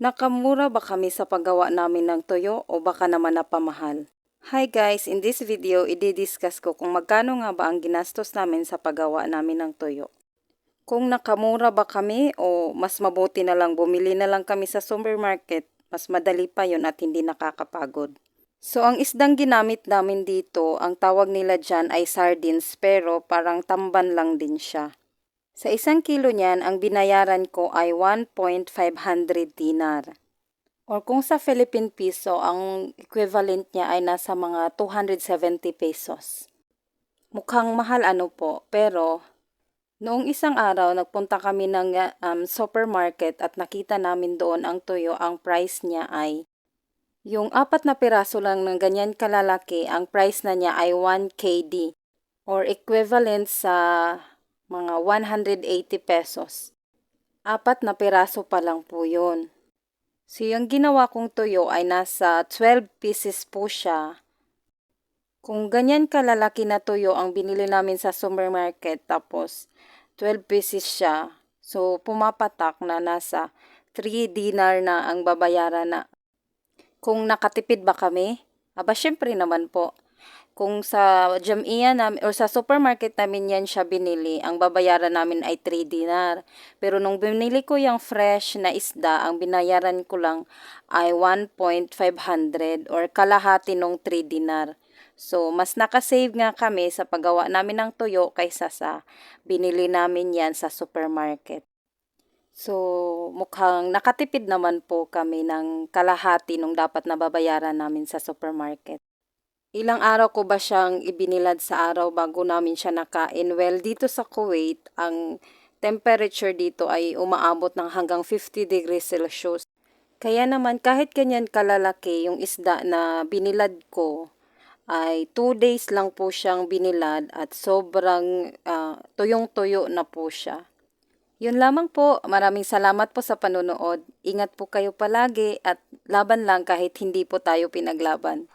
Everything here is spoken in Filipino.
Nakamura ba kami sa paggawa namin ng tuyo o baka naman napamahal? Hi guys, in this video, i-discuss ko kung magkano nga ba ang ginastos namin sa paggawa namin ng tuyo. Kung nakamura ba kami o mas mabuti na lang bumili na lang kami sa supermarket, mas madali pa yon at hindi nakakapagod. So ang isdang ginamit namin dito, ang tawag nila dyan ay sardines pero parang tamban lang din siya. Sa 1 kilo niyan, ang binayaran ko ay 1,500 dinar. Or kung sa Philippine Piso, ang equivalent niya ay nasa mga 270 pesos. Mukhang mahal po, pero noong isang araw nagpunta kami ng supermarket at nakita namin doon ang tuyo, ang price niya ay yung 4 na piraso lang ng ganyan kalalaki, ang price na niya ay 1 KD or equivalent sa mga 180 pesos. 4 na piraso pa lang po yun. So yung ginawa kong tuyo ay nasa 12 pieces po siya. Kung ganyan kalalaki na tuyo ang binili namin sa supermarket tapos 12 pieces siya, so pumapatak na nasa 3 dinar na ang babayaran na. Kung nakatipid ba kami? Aba syempre naman po. Kung sa Jamia namin o sa supermarket namin yan siya binili, ang babayaran namin ay 3 dinar. Pero nung binili ko yung fresh na isda, ang binayaran ko lang ay 1,500 or kalahati nung 3 dinar. So, mas nakasave nga kami sa paggawa namin ng tuyo kaysa sa binili namin yan sa supermarket. So, mukhang nakatipid naman po kami ng kalahati nung dapat na babayaran namin sa supermarket. Ilang araw ko ba siyang ibinilad sa araw bago namin siya nakain? Well, dito sa Kuwait, ang temperature dito ay umaabot ng hanggang 50 degrees Celsius. Kaya naman kahit ganyan kalalaki yung isda na binilad ko, ay 2 days lang po siyang binilad at sobrang tuyong-tuyo na po siya. Yun lamang po. Maraming salamat po sa panonood. Ingat po kayo palagi at laban lang kahit hindi po tayo pinaglaban.